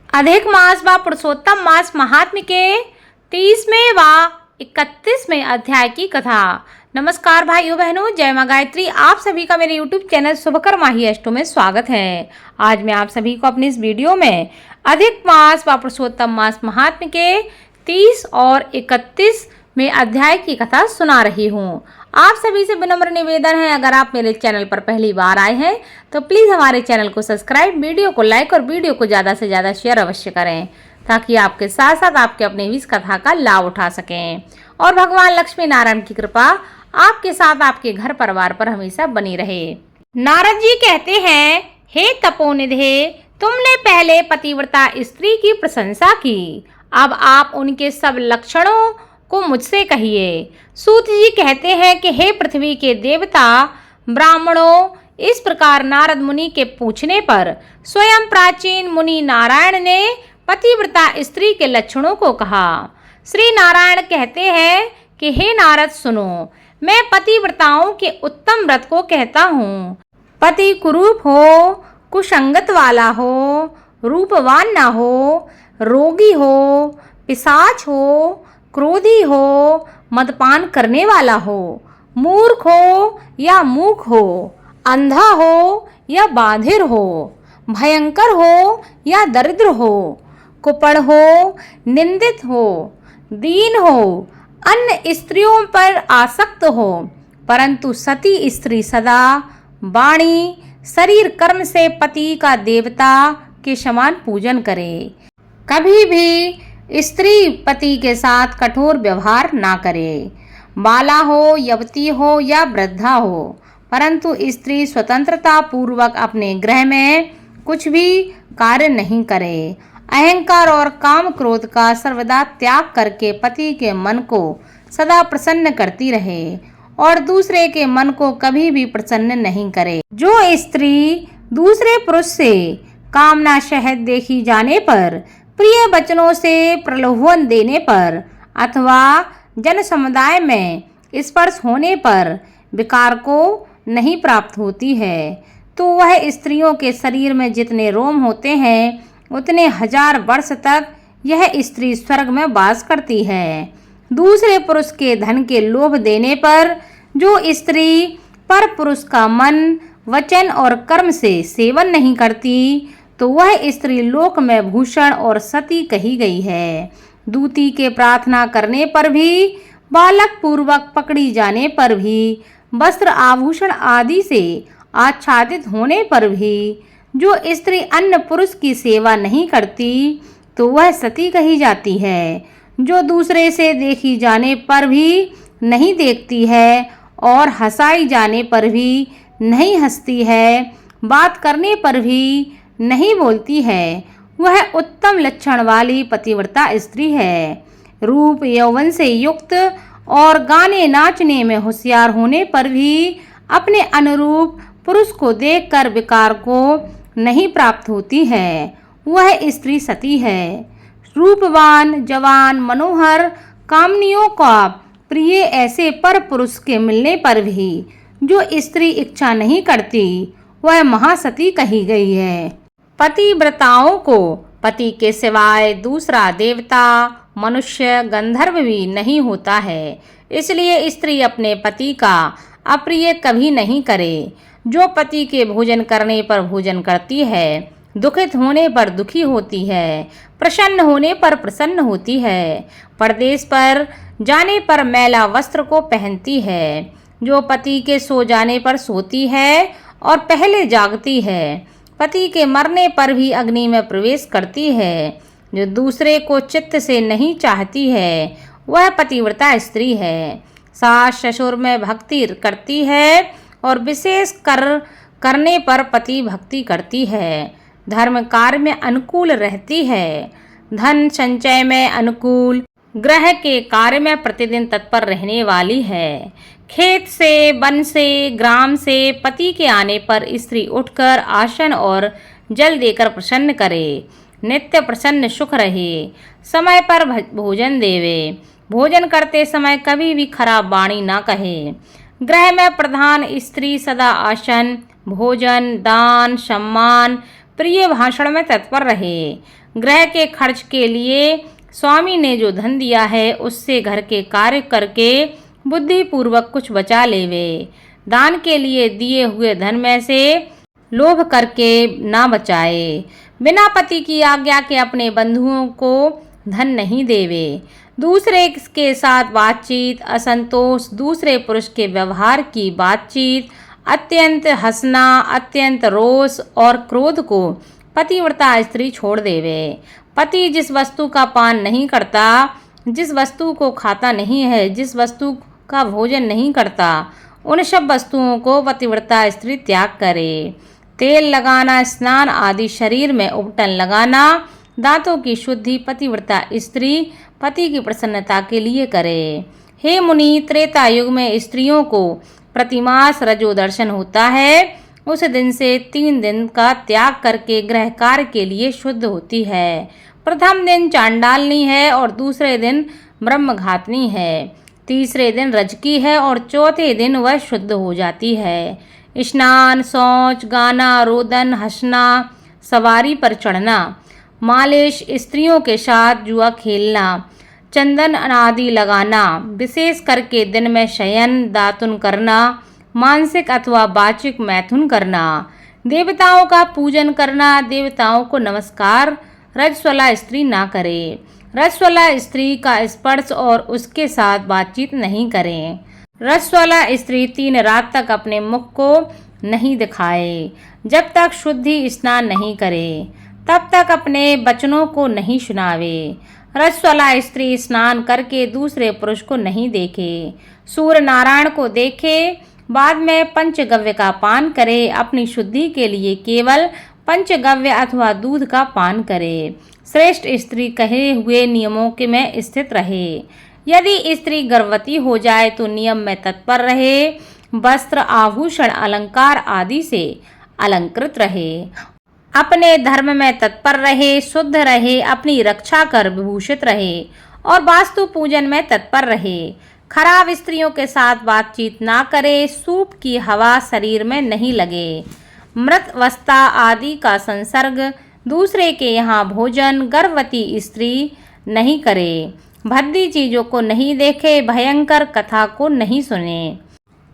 अधिक मास व पुरुषोत्तम मास महात्म्य के 30वें व 31वें अध्याय की कथा। नमस्कार भाइयों बहनों, जय मां गायत्री। आप सभी का मेरे YouTube चैनल शुभकर माही अष्टो में स्वागत है। आज मैं आप सभी को अपनी इस वीडियो में अधिक मास व पुरुषोत्तम मास महात्म्य के 30 और 31वें अध्याय की कथा सुना रही हूँ। आप सभी से विनम्र निवेदन है, अगर आप मेरे चैनल पर पहली बार आए हैं तो प्लीज़ हमारे चैनल को सब्सक्राइब, वीडियो को लाइक और वीडियो को ज़्यादा से ज़्यादा शेयर अवश्य करें, ताकि आपके साथ साथ आपके अपने भी इस कथा का लाभ उठा सकें और भगवान लक्ष्मी नारायण की कृपा आपके साथ आपके घर परिवार पर हमेशा बनी रहे। नारद जी कहते हैं, हे तपोनिधे, तुमने पहले पतिव्रता स्त्री की प्रशंसा की, अब आप उनके सब लक्षणों को मुझसे कहिए। सूत जी कहते हैं कि हे पृथ्वी के देवता ब्राह्मणों, इस प्रकार नारद मुनि के पूछने पर स्वयं प्राचीन मुनि नारायण ने पतिव्रता स्त्री के लक्षणों को कहा। श्री नारायण कहते हैं कि हे नारद सुनो, मैं पतिव्रताओं के उत्तम व्रत को कहता हूँ। पति कुरूप हो, कुसंगत वाला हो, रूपवान न हो, रोगी हो, पिशाच हो, क्रोधी हो, मदपान करने वाला हो, मूर्ख हो या मूक हो, अंधा हो या बाधिर हो, भयंकर हो या दरिद्र हो, कुपड़ हो, निंदित हो, दीन हो, अन्य स्त्रियों पर आसक्त हो, परंतु सती स्त्री सदा वाणी शरीर कर्म से पति का देवता के समान पूजन करे। कभी भी स्त्री पति के साथ कठोर व्यवहार ना करे। बाला हो, युवती हो या वृद्धा हो, परंतु स्त्री स्वतंत्रता पूर्वक अपने गृह में कुछ भी कार्य नहीं करे। अहंकार और काम क्रोध का सर्वदा त्याग करके पति के मन को सदा प्रसन्न करती रहे और दूसरे के मन को कभी भी प्रसन्न नहीं करे। जो स्त्री दूसरे पुरुष से कामना शहद देखी जाने पर, प्रिय वचनों से प्रलोभन देने पर अथवा जन समुदाय में स्पर्श होने पर विकार को नहीं प्राप्त होती है, तो वह स्त्रियों के शरीर में जितने रोम होते हैं उतने 1000 वर्ष तक यह स्त्री स्वर्ग में वास करती है। दूसरे पुरुष के धन के लोभ देने पर जो स्त्री पर पुरुष का मन, वचन और कर्म से सेवन नहीं करती, तो वह स्त्री लोक में भूषण और सती कही गई है। दूती के प्रार्थना करने पर भी, बालक पूर्वक पकड़ी जाने पर भी, वस्त्र आभूषण आदि से आच्छादित होने पर भी जो स्त्री अन्य पुरुष की सेवा नहीं करती, तो वह सती कही जाती है। जो दूसरे से देखी जाने पर भी नहीं देखती है और हंसाई जाने पर भी नहीं हंसती है, बात करने पर भी नहीं बोलती है, वह उत्तम लक्षण वाली पतिव्रता स्त्री है। रूप यौवन से युक्त और गाने नाचने में होशियार होने पर भी अपने अनुरूप पुरुष को देखकर विकार को नहीं प्राप्त होती है, वह स्त्री सती है। रूपवान, जवान, मनोहर, कामनियों का प्रिय ऐसे पर पुरुष के मिलने पर भी जो स्त्री इच्छा नहीं करती, वह महासती कही गई है। पतिव्रताओं को पति के सिवाय दूसरा देवता, मनुष्य, गंधर्व भी नहीं होता है, इसलिए स्त्री अपने पति का अप्रिय कभी नहीं करे। जो पति के भोजन करने पर भोजन करती है, दुखित होने पर दुखी होती है, प्रसन्न होने पर प्रसन्न होती है, परदेश पर जाने पर मैला वस्त्र को पहनती है, जो पति के सो जाने पर सोती है और पहले जागती है, पति के मरने पर भी अग्नि में प्रवेश करती है, जो दूसरे को चित्त से नहीं चाहती है, वह पतिव्रता स्त्री है। सास ससुर में भक्ति करती है और विशेष करने पर पति भक्ति करती है। धर्म कार्य में अनुकूल रहती है, धन संचय में अनुकूल, गृह के कार्य में प्रतिदिन तत्पर रहने वाली है। खेत से, वन से, ग्राम से पति के आने पर स्त्री उठकर आसन और जल देकर प्रसन्न करे, नित्य प्रसन्न सुख रहे, समय पर भोजन देवे, भोजन करते समय कभी भी खराब वाणी ना कहे। गृह में प्रधान स्त्री सदा आसन, भोजन, दान, सम्मान, प्रिय भाषण में तत्पर रहे। गृह के खर्च के लिए स्वामी ने जो धन दिया है उससे घर के कार्य करके बुद्धिपूर्वक कुछ बचा लेवे। दान के लिए दिए हुए धन में से लोभ करके ना बचाए। बिना पति की आज्ञा के अपने बंधुओं को धन नहीं देवे। दूसरे के साथ बातचीत, असंतोष, दूसरे पुरुष के व्यवहार की बातचीत, अत्यंत हंसना, अत्यंत रोष और क्रोध को पतिव्रता स्त्री छोड़ देवे। पति जिस वस्तु का पान नहीं करता, जिस वस्तु को खाता नहीं है, जिस वस्तु का भोजन नहीं करता, उन सब वस्तुओं को पतिव्रता स्त्री त्याग करे। तेल लगाना, स्नान आदि, शरीर में उपटन लगाना, दांतों की शुद्धि पतिव्रता स्त्री पति की प्रसन्नता के लिए करे। हे मुनि, त्रेता युग में स्त्रियों को प्रतिमास रजो दर्शन होता है। उस दिन से 3 दिन का त्याग करके गृह कार्य के लिए शुद्ध होती है। प्रथम दिन चांडालनी है और दूसरे दिन ब्रह्मघातनी है। तीसरे दिन रजकी है और चौथे दिन वह शुद्ध हो जाती है। स्नान, शौच, गाना, रोदन, हंसना, सवारी पर चढ़ना, मालिश, स्त्रियों के साथ जुआ खेलना, चंदन आदि लगाना, विशेष करके दिन में शयन, दातुन करना, मानसिक अथवा वाचिक मैथुन करना, देवताओं का पूजन करना, देवताओं को नमस्कार रजस्वला स्त्री ना करे। रजस्वला स्त्री का स्पर्श और उसके साथ बातचीत नहीं करें। रजस्वला स्त्री 3 रात तक अपने मुख को नहीं दिखाए। जब तक शुद्धि स्नान नहीं करे तब तक अपने वचनों को नहीं सुनावे। रजस्वला स्त्री स्नान करके दूसरे पुरुष को नहीं देखे, सूर्य नारायण को देखे, बाद में पंचगव्य का पान करे। अपनी शुद्धि के लिए केवल पंचगव्य अथवा दूध का पान करे। श्रेष्ठ स्त्री कहे हुए नियमों के में स्थित रहे। यदि स्त्री गर्भवती हो जाए तो नियम में तत्पर रहे। वस्त्र, आभूषण, अलंकार आदि से अलंकृत रहे। अपने धर्म में तत्पर रहे, शुद्ध रहे, अपनी रक्षा कर विभूषित रहे और वास्तु पूजन में तत्पर रहे। खराब स्त्रियों के साथ बातचीत ना करे। सूप की हवा शरीर में नहीं लगे। मृत वस्ता आदि का संसर्ग, दूसरे के यहाँ भोजन गर्भवती स्त्री नहीं करे। भद्दी चीजों को नहीं देखे, भयंकर कथा को नहीं सुने।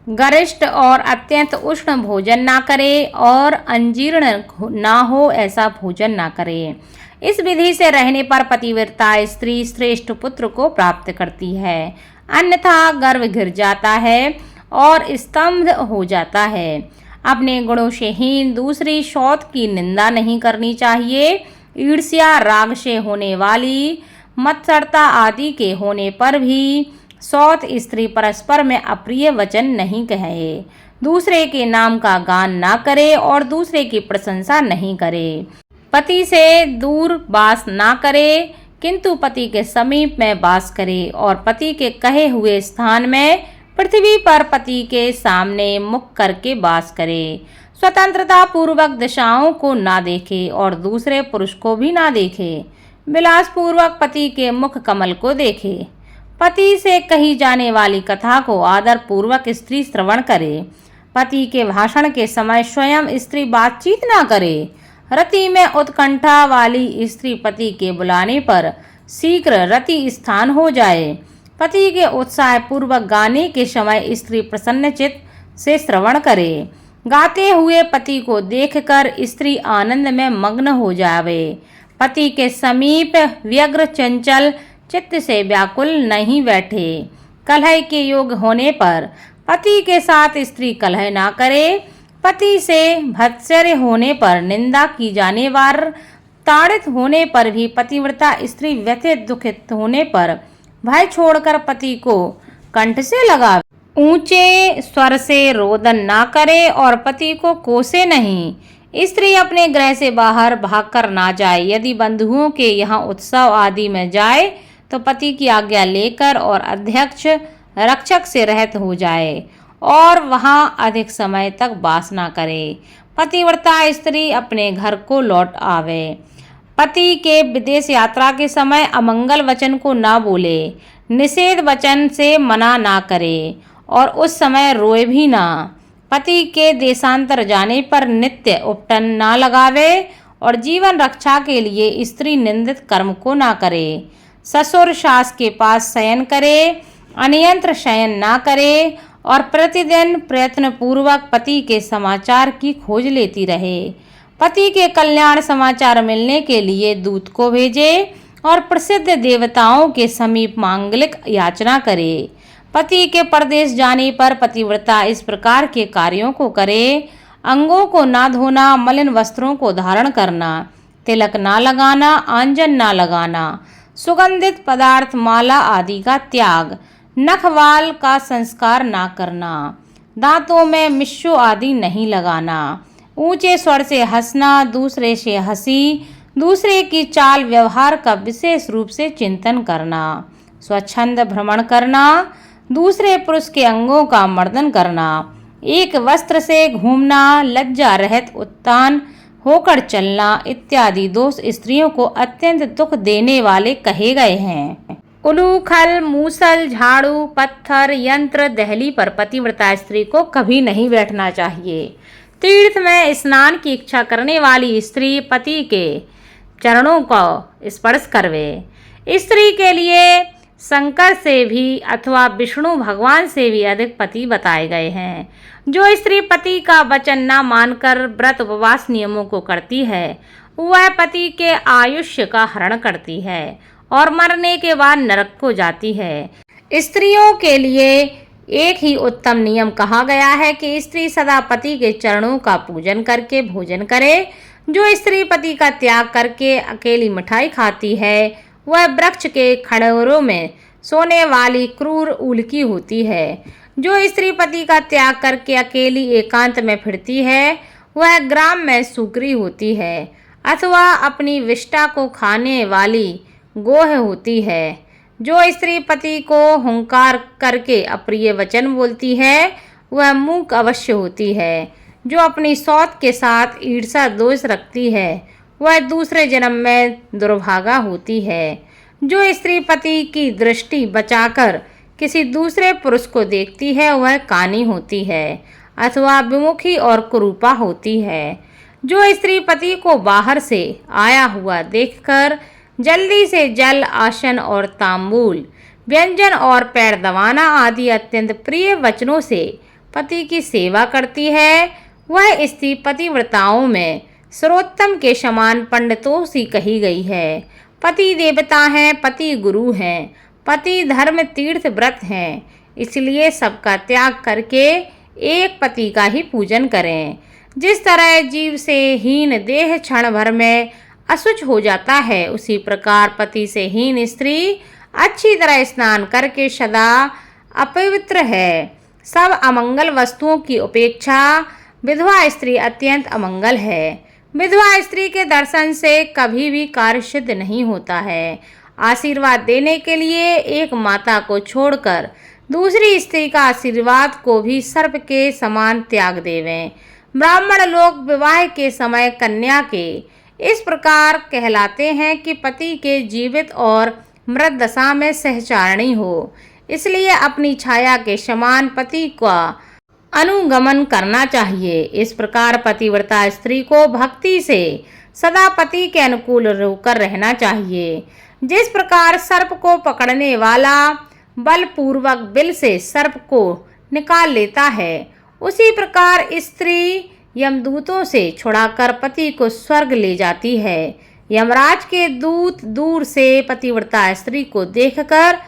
गरिष्ठ और अत्यंत उष्ण भोजन ना करे और अंजीर्ण ना हो ऐसा भोजन ना करे। इस विधि से रहने पर पतिव्रता स्त्री श्रेष्ठ पुत्र को प्राप्त करती है, अन्यथा गर्भ गिर जाता है और स्तंभ हो जाता है। अपने गुणों से हीन दूसरी शौत की निंदा नहीं करनी चाहिए। ईर्ष्या, राग से होने वाली मत्सरता आदि के होने पर भी सौत स्त्री परस्पर में अप्रिय वचन नहीं कहे। दूसरे के नाम का गान ना करे और दूसरे की प्रशंसा नहीं करे। पति से दूर वास ना करे किंतु पति के समीप में वास करे और पति के कहे हुए स्थान में पृथ्वी पर पति के सामने मुख करके वास करे। स्वतंत्रता पूर्वक दिशाओं को ना देखे और दूसरे पुरुष को भी ना देखे। विलास पूर्वक पति के मुख कमल को देखे। पति से कही जाने वाली कथा को आदर पूर्वक स्त्री श्रवण करे। पति के भाषण के समय स्वयं स्त्री बातचीत ना करे। रति में उत्कंठा वाली स्त्री पति के बुलाने पर शीघ्र रति स्थान हो जाए। पति के उत्साह पूर्वक गाने के समय स्त्री प्रसन्न चित्त से श्रवण करे। गाते हुए पति को देखकर स्त्री आनंद में मग्न हो जावे। पति के समीप व्यग्र चंचल चित्त से व्याकुल नहीं बैठे। कलह के योग होने पर पति के साथ स्त्री कलह ना करे। पति से भत्सर्य होने पर, निंदा की जाने वार, ताड़ित होने पर भी पतिव्रता स्त्री व्यथित दुखित होने पर भय छोड़कर पति को कंठ से लगावे। ऊंचे स्वर से रोदन ना करे और पति को कोसे नहीं। स्त्री अपने गृह से बाहर भागकर ना जाए। यदि बंधुओं के यहाँ उत्सव आदि में जाए तो पति की आज्ञा लेकर और अध्यक्ष रक्षक से रहत हो जाए और वहाँ अधिक समय तक वास ना करे। पतिव्रता स्त्री अपने घर को लौट आवे। पति के विदेश यात्रा के समय अमंगल वचन को ना बोले। निषेध वचन से मना ना करे और उस समय रोए भी ना। पति के देशांतर जाने पर नित्य उपटन ना लगावे और जीवन रक्षा के लिए स्त्री निंदित कर्म को ना करे। ससुर सास के पास शयन करे, अनियंत्र शयन ना करे और प्रतिदिन प्रयत्न पूर्वक पति के समाचार की खोज लेती रहे। पति के कल्याण समाचार मिलने के लिए दूत को भेजे और प्रसिद्ध देवताओं के समीप मांगलिक याचना करे। पति के परदेश जाने पर पतिव्रता इस प्रकार के कार्यों को करे: अंगों को ना धोना, मलिन वस्त्रों को धारण करना, तिलक ना लगाना, आंजन ना लगाना, सुगंधित पदार्थ माला आदि का त्याग, नखवाल का संस्कार ना करना, दांतों में मिश्रू आदि नहीं लगाना, ऊंचे स्वर से हंसना, दूसरे से हंसी, दूसरे की चाल व्यवहार का विशेष रूप से चिंतन करना, स्वच्छंद भ्रमण करना, दूसरे पुरुष के अंगों का मर्दन करना, एक वस्त्र से घूमना, लज्जा रहित उत्तान होकर चलना इत्यादि दोष स्त्रियों को अत्यंत दुख देने वाले कहे गए हैं। उलूखल, मूसल, झाड़ू, पत्थर, यंत्र, दहली पर पतिव्रता स्त्री को कभी नहीं बैठना चाहिए। तीर्थ में स्नान की इच्छा करने वाली स्त्री पति के चरणों को स्पर्श करवे। स्त्री के लिए शंकर से भी अथवा विष्णु भगवान से भी अधिक पति बताए गए हैं। जो स्त्री पति का वचन न मानकर व्रत उपवास नियमों को करती है, वह पति के आयुष्य का हरण करती है और मरने के बाद नरक को जाती है। स्त्रियों के लिए एक ही उत्तम नियम कहा गया है कि स्त्री सदा पति के चरणों का पूजन करके भोजन करे। जो स्त्री पति का त्याग करके अकेली मिठाई खाती है, वह वृक्ष के खड़ोरों में सोने वाली क्रूर उल्की होती है। जो स्त्री पति का त्याग करके अकेली एकांत में फिरती है, वह ग्राम में सुकरी होती है अथवा अपनी विष्ठा को खाने वाली गोह होती है। जो स्त्री पति को हुंकार करके अप्रिय वचन बोलती है, वह मूक अवश्य होती है। जो अपनी सौत के साथ ईर्षा दोष रखती है, वह दूसरे जन्म में दुर्भागा होती है। जो स्त्री पति की दृष्टि बचाकर किसी दूसरे पुरुष को देखती है, वह कानी होती है अथवा विमुखी और कुरूपा होती है। जो स्त्री पति को बाहर से आया हुआ देखकर जल्दी से जल, आसन और तांबूल, व्यंजन और पैर दबाना आदि अत्यंत प्रिय वचनों से पति की सेवा करती है, वह स्त्री पतिव्रताओं में सर्वोत्तम के समान पंडितों सी कही गई है। पति देवता हैं, पति गुरु हैं, पति धर्म तीर्थ व्रत हैं, इसलिए सबका त्याग करके एक पति का ही पूजन करें। जिस तरह जीव से हीन देह क्षण भर में अशुच हो जाता है, उसी प्रकार पति से हीन स्त्री अच्छी तरह स्नान करके सदा अपवित्र है। सब अमंगल वस्तुओं की अपेक्षा विधवा स्त्री अत्यंत अमंगल है। विधवा स्त्री के दर्शन से कभी भी कार्य सिद्ध नहीं होता है। आशीर्वाद देने के लिए एक माता को छोड़कर दूसरी स्त्री का आशीर्वाद को भी सर्प के समान त्याग देवें। ब्राह्मण लोग विवाह के समय कन्या के इस प्रकार कहलाते हैं कि पति के जीवित और मृत दशा में सहचारणी हो, इसलिए अपनी छाया के समान पति का अनुगमन करना चाहिए। इस प्रकार पतिव्रता स्त्री को भक्ति से सदा पति के अनुकूल होकर रहना चाहिए। जिस प्रकार सर्प को पकड़ने वाला बलपूर्वक बिल से सर्प को निकाल लेता है, उसी प्रकार स्त्री यमदूतों से छुड़ाकर पति को स्वर्ग ले जाती है। यमराज के दूत दूर से पतिव्रता स्त्री को देखकर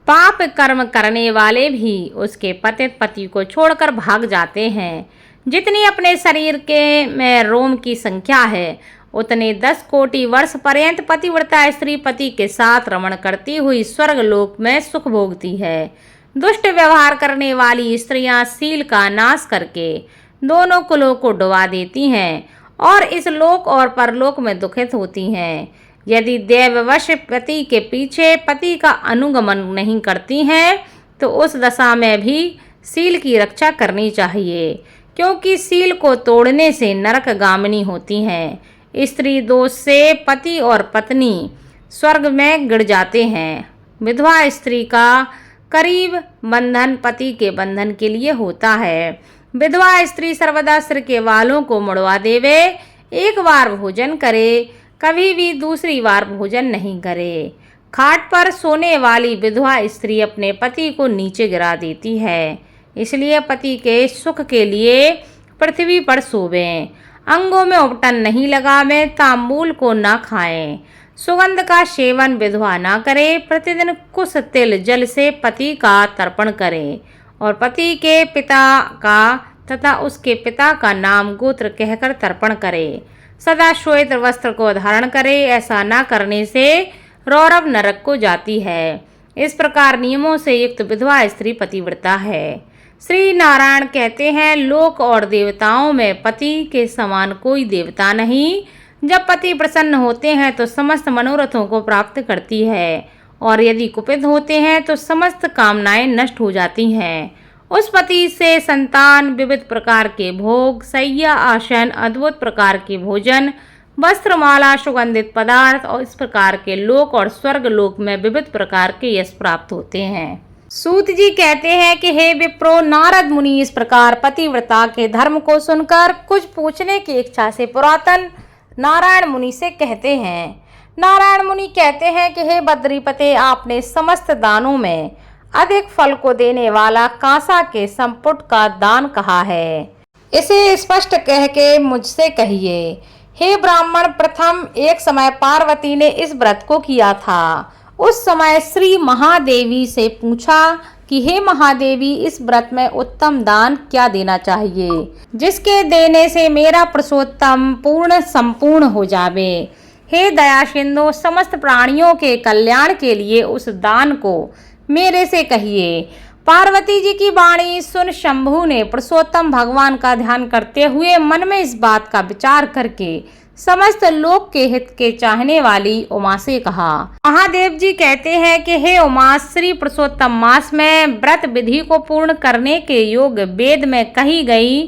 पाप कर्म करने वाले भी उसके पतित पति को छोड़कर भाग जाते हैं। जितनी अपने शरीर के में रोम की संख्या है, उतने 10 कोटि वर्ष पर्यंत पतिव्रता स्त्री पति के साथ रमण करती हुई स्वर्ग लोक में सुख भोगती है। दुष्ट व्यवहार करने वाली स्त्रियां शील का नाश करके दोनों कुलों को डुबा देती हैं और इस लोक और परलोक में दुखित होती हैं। यदि देववश पति के पीछे पति का अनुगमन नहीं करती हैं, तो उस दशा में भी शील की रक्षा करनी चाहिए, क्योंकि शील को तोड़ने से नरकगामिनी होती हैं। स्त्री दोष से पति और पत्नी स्वर्ग में गिर जाते हैं। विधवा स्त्री का करीब बंधन पति के बंधन के लिए होता है। विधवा स्त्री सर्वदा सिर के वालों को मुड़वा देवे, एक बार भोजन करे, कभी भी दूसरी बार भोजन नहीं करे। खाट पर सोने वाली विधवा स्त्री अपने पति को नीचे गिरा देती है, इसलिए पति के सुख के लिए पृथ्वी पर सोवें। अंगों में उपटन नहीं लगावें, तांबूल को न खाएं, सुगंध का सेवन विधवा न करे। प्रतिदिन कुछ तिल जल से पति का तर्पण करें और पति के पिता का तथा उसके पिता का नाम गोत्र कहकर तर्पण करे। सदा श्वेत वस्त्र को धारण करे, ऐसा न करने से रौरव नरक को जाती है। इस प्रकार नियमों से युक्त विधवा स्त्री पतिव्रता है। श्री नारायण कहते हैं, लोक और देवताओं में पति के समान कोई देवता नहीं। जब पति प्रसन्न होते हैं तो समस्त मनोरथों को प्राप्त करती है, और यदि कुपित होते हैं तो समस्त कामनाएं नष्ट हो जाती हैं। उस पति से संतान, विविध प्रकार के भोग, शैया, आसन, अद्भुत प्रकार के भोजन, वस्त्रमाला, सुगंधित पदार्थ और इस प्रकार के लोक और स्वर्ग लोक में विविध प्रकार के यश प्राप्त होते हैं। सूत जी कहते हैं कि हे विप्रो, नारद मुनि इस प्रकार पतिव्रता के धर्म को सुनकर कुछ पूछने की इच्छा से पुरातन नारायण मुनि से कहते हैं। नारायण मुनि कहते हैं कि हे बद्रीपते, आपने समस्त दानों में अधिक फल को देने वाला कांसा के संपुट का दान कहा है, इसे स्पष्ट कह के मुझसे कहिए। हे ब्राह्मण, प्रथम एक समय पार्वती ने इस व्रत को किया था। उस समय श्री महादेवी से पूछा कि हे महादेवी, इस व्रत में उत्तम दान क्या देना चाहिए, जिसके देने से मेरा पुरुषोत्तम पूर्ण संपूर्ण हो जावे। हे दया सिंधु, समस्त प्राणियों के कल्याण के लिए उस दान को मेरे से कहिए। पार्वती जी की वाणी सुन शंभु ने पुरुषोत्तम भगवान का ध्यान करते हुए मन में इस बात का विचार करके समस्त लोक के हित के चाहने वाली उमा से कहा। महादेव जी कहते हैं कि हे उमा, श्री पुरुषोत्तम मास में व्रत विधि को पूर्ण करने के योग वेद में कही गई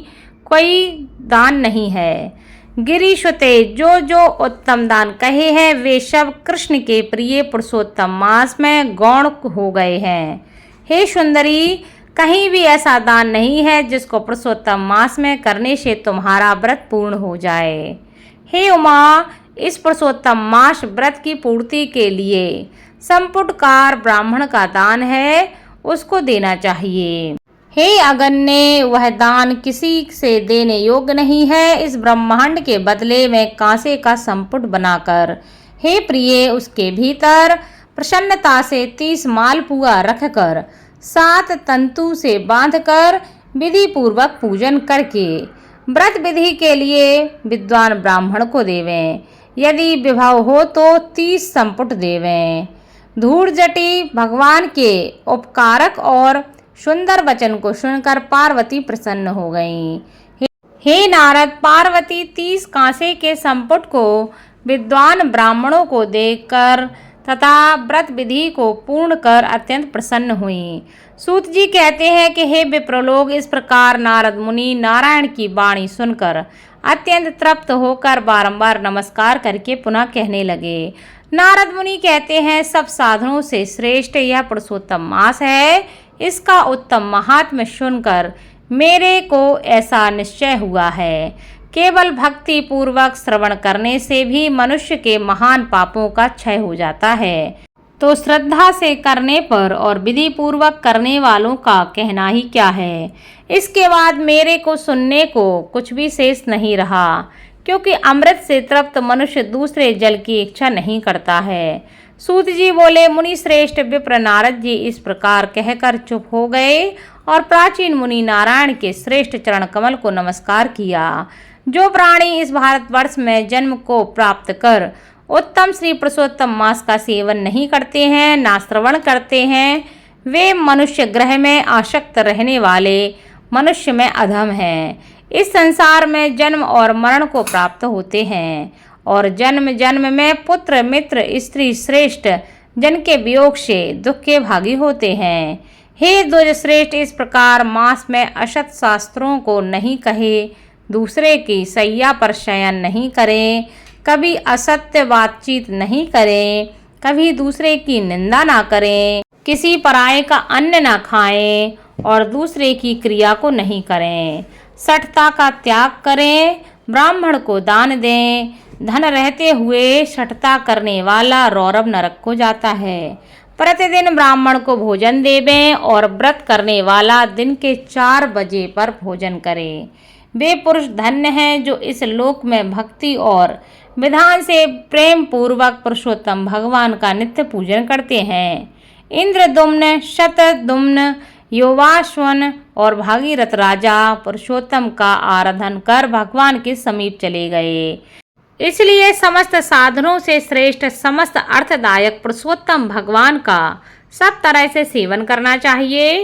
कोई दान नहीं है। गिरीशुते जो उत्तम दान कहे हैं वे सब कृष्ण के प्रिय पुरुषोत्तम मास में गौण हो गए हैं। हे सुंदरी, कहीं भी ऐसा दान नहीं है जिसको पुरुषोत्तम मास में करने से तुम्हारा व्रत पूर्ण हो जाए। हे उमा, इस पुरुषोत्तम मास व्रत की पूर्ति के लिए संपुटकार ब्राह्मण का दान है, उसको देना चाहिए। हे अगन्य, वह दान किसी से देने योग्य नहीं है। इस ब्रह्मांड के बदले में कांसे का संपुट बनाकर हे प्रिय, उसके भीतर प्रसन्नता से 30 मालपुआ रखकर 7 तंतु से बांधकर विधि पूर्वक पूजन करके व्रत विधि के लिए विद्वान ब्राह्मण को देवें। यदि विभव हो तो 30 संपुट देवें। धूर्जटी भगवान के उपकारक और सुंदर वचन को सुनकर पार्वती प्रसन्न हो गईं। हे नारद, पार्वती 30 कांसे के संपुट को विद्वान ब्राह्मणों को देकर तथा व्रत विधि को पूर्ण कर अत्यंत प्रसन्न हुई। सूत जी कहते हैं कि हे विप्रलोक, इस प्रकार नारद मुनि नारायण की वाणी सुनकर अत्यंत तृप्त होकर बारंबार नमस्कार करके पुनः कहने लगे। नारद मुनि कहते हैं, सब साधनों से श्रेष्ठ यह पुरुषोत्तम मास है। इसका उत्तम महात्म्य सुनकर मेरे को ऐसा निश्चय हुआ है। केवल भक्ति पूर्वक श्रवण करने से भी मनुष्य के महान पापों का क्षय हो जाता है, तो श्रद्धा से करने पर और विधि पूर्वक करने वालों का कहना ही क्या है। इसके बाद मेरे को सुनने को कुछ भी शेष नहीं रहा, क्योंकि अमृत से तृप्त मनुष्य दूसरे जल की इच्छा नहीं करता है। सूत जी बोले, मुनि श्रेष्ठ विप्र नारद जी इस प्रकार कहकर चुप हो गए और प्राचीन मुनि नारायण के श्रेष्ठ चरण कमल को नमस्कार किया। जो प्राणी इस भारतवर्ष में जन्म को प्राप्त कर उत्तम श्री पुरुषोत्तम मास का सेवन नहीं करते हैं, ना श्रवण करते हैं, वे मनुष्य ग्रह में आसक्त रहने वाले मनुष्य में अधम हैं। इस संसार में जन्म और मरण को प्राप्त होते हैं और जन्म जन्म में पुत्र मित्र स्त्री श्रेष्ठ जन के वियोग से दुख के भागी होते हैं। हे द्विज श्रेष्ठ, इस प्रकार मास में असत शास्त्रों को नहीं कहे, दूसरे की सैया पर शयन नहीं करें, कभी असत्य बातचीत नहीं करें, कभी दूसरे की निंदा ना करें, किसी पराये का अन्न ना खाएं और दूसरे की क्रिया को नहीं करें, सठता का त्याग करें, ब्राह्मण को दान दें। धन रहते हुए शठता करने वाला रौरव नरक को जाता है। प्रतिदिन ब्राह्मण को भोजन देवें और व्रत करने वाला दिन के 4 बजे पर भोजन करे। वे पुरुष धन्य हैं जो इस लोक में भक्ति और विधान से प्रेम पूर्वक पुरुषोत्तम भगवान का नित्य पूजन करते हैं। इंद्रदुम्न, शतदुम्न, योवाश्वन और भागीरथ राजा पुरुषोत्तम का आराधन कर भगवान के समीप चले गए। इसलिए समस्त साधनों से श्रेष्ठ समस्त अर्थदायक पुरुषोत्तम भगवान का सब तरह से सेवन करना चाहिए।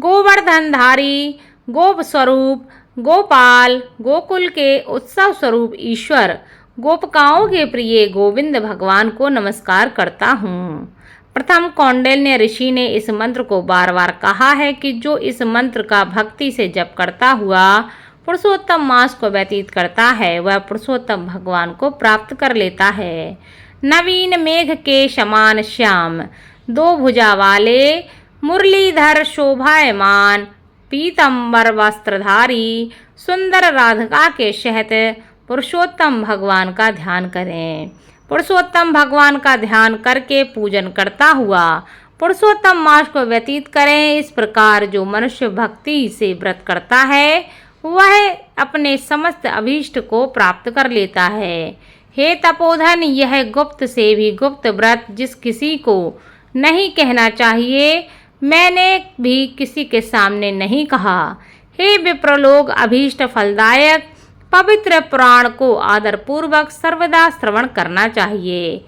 गोवर्धनधारी, गोप स्वरूप, गोपाल, गोकुल के उत्सव स्वरूप ईश्वर, गोपिकाओं के प्रिय गोविंद भगवान को नमस्कार करता हूँ। प्रथम कौंडिन्य ऋषि ने इस मंत्र को बार बार कहा है कि जो इस मंत्र का भक्ति से जप करता हुआ पुरुषोत्तम मास को व्यतीत करता है वह पुरुषोत्तम भगवान को प्राप्त कर लेता है। नवीन मेघ के समान श्याम, 2 भुजा वाले, मुरलीधर शोभायमान, पीतंबर वस्त्रधारी सुंदर राधिका के सहित पुरुषोत्तम भगवान का ध्यान करें। पुरुषोत्तम भगवान का ध्यान करके पूजन करता हुआ पुरुषोत्तम मास को व्यतीत करें। इस प्रकार जो मनुष्य भक्ति से व्रत करता है वह अपने समस्त अभीष्ट को प्राप्त कर लेता है। हे तपोधन, यह गुप्त से भी गुप्त व्रत जिस किसी को नहीं कहना चाहिए, मैंने भी किसी के सामने नहीं कहा। हे विप्रलोक, अभीष्ट फलदायक पवित्र पुराण को आदर पूर्वक सर्वदा श्रवण करना चाहिए।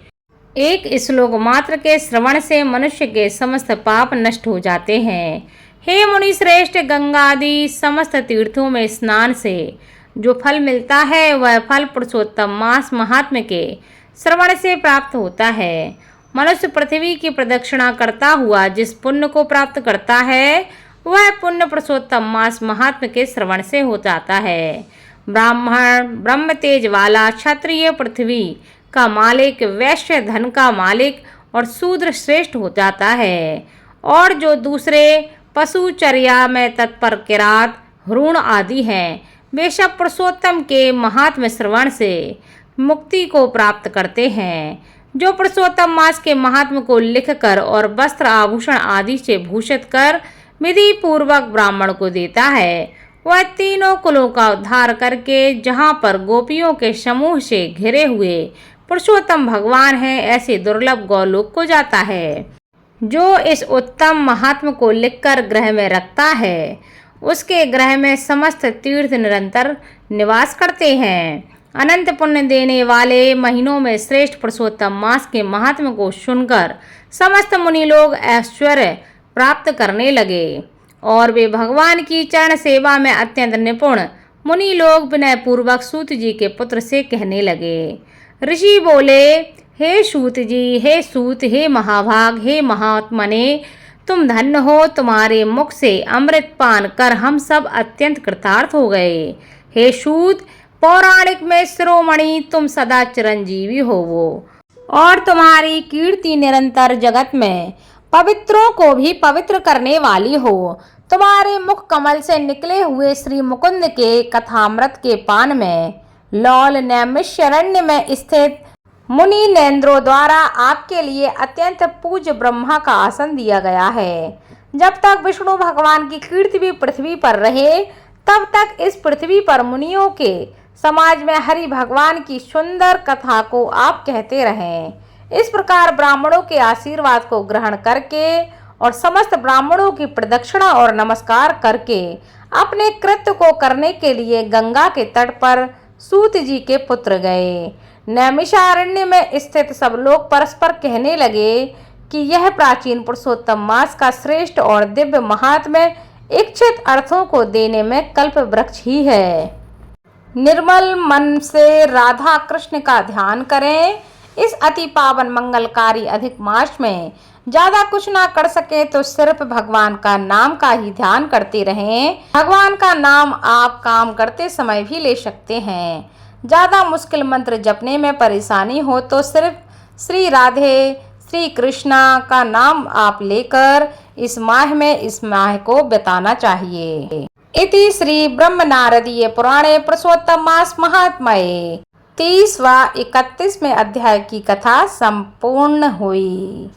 एक श्लोक मात्र के श्रवण से मनुष्य के समस्त पाप नष्ट हो जाते हैं। हे मुनि श्रेष्ठ, गंगा आदि समस्त तीर्थों में स्नान से जो फल मिलता है वह फल पुरुषोत्तम मास महात्म्य के श्रवण से प्राप्त होता है। मनुष्य पृथ्वी की प्रदक्षिणा करता हुआ जिस पुण्य को प्राप्त करता है वह पुण्य पुरुषोत्तम मास महात्म्य के श्रवण से हो जाता है। ब्राह्मण ब्रह्म तेज वाला, क्षत्रिय पृथ्वी का मालिक, वैश्य धन का मालिक और शूद्र श्रेष्ठ हो जाता है। और जो दूसरे पशुचर्या में तत्पर किरात, हृण आदि हैं वे सब पुरुषोत्तम के महात्म्य श्रवण से मुक्ति को प्राप्त करते हैं। जो पुरुषोत्तम मास के महात्म्य को लिखकर और वस्त्र आभूषण आदि से भूषित कर विधि पूर्वक ब्राह्मण को देता है वह तीनों कुलों का उद्धार करके जहाँ पर गोपियों के समूह से घिरे हुए पुरुषोत्तम भगवान हैं ऐसे दुर्लभ गौलोक को जाता है। जो इस उत्तम महात्म को लिखकर ग्रह में रखता है उसके ग्रह में समस्त तीर्थ निरंतर निवास करते हैं। अनंत पुण्य देने वाले महीनों में श्रेष्ठ पुरुषोत्तम मास के महात्म को सुनकर समस्त मुनि लोग ऐश्वर्य प्राप्त करने लगे और वे भगवान की चरण सेवा में अत्यंत निपुण मुनि लोग विनय पूर्वक सूत जी के पुत्र से कहने लगे। ऋषि बोले, हे सूत जी, हे सूत, हे महाभाग, हे महात्मने, तुम धन्य हो, तुम्हारे मुख से अमृत पान कर हम सब अत्यंत कृतार्थ हो गए। हे सूत, पौराणिक में शिरोमणि तुम सदा चिरंजीवी हो वो और तुम्हारी कीर्ति निरंतर जगत में पवित्रों को भी पवित्र करने वाली हो। तुम्हारे मुख कमल से निकले हुए श्री मुकुंद के कथामृत के पान में लौल नैमिषारण्य में स्थित मुनि नरेंद्रों द्वारा आपके लिए अत्यंत पूज्य ब्रह्मा का आसन दिया गया है। जब तक विष्णु भगवान की कीर्ति भी पृथ्वी पर रहे तब तक इस पृथ्वी पर मुनियों के समाज में हरि भगवान की सुंदर कथा को आप कहते रहें। इस प्रकार ब्राह्मणों के आशीर्वाद को ग्रहण करके और समस्त ब्राह्मणों की प्रदक्षिणा और नमस्कार करके अपने कृत्य को करने के लिए गंगा के तट पर सूत जी के पुत्र गए। नैमिषारण्य में स्थित सब लोग परस्पर कहने लगे कि यह प्राचीन पुरुषोत्तम मास का श्रेष्ठ और दिव्य महात्म्य इच्छित अर्थों को देने में कल्प वृक्ष ही है। निर्मल मन से राधा कृष्ण का ध्यान करें। इस अति पावन मंगलकारी अधिक मास में ज्यादा कुछ ना कर सके तो सिर्फ भगवान का नाम का ही ध्यान करते रहें। भगवान का नाम आप काम करते समय भी ले सकते हैं। ज्यादा मुश्किल मंत्र जपने में परेशानी हो तो सिर्फ श्री राधे श्री कृष्णा का नाम आप लेकर इस माह को बिताना चाहिए। इति श्री ब्रह्म नारदीय पुराणे पुरुषोत्तम मास महात्म्ये 30वां 31वें अध्याय की कथा संपूर्ण हुई।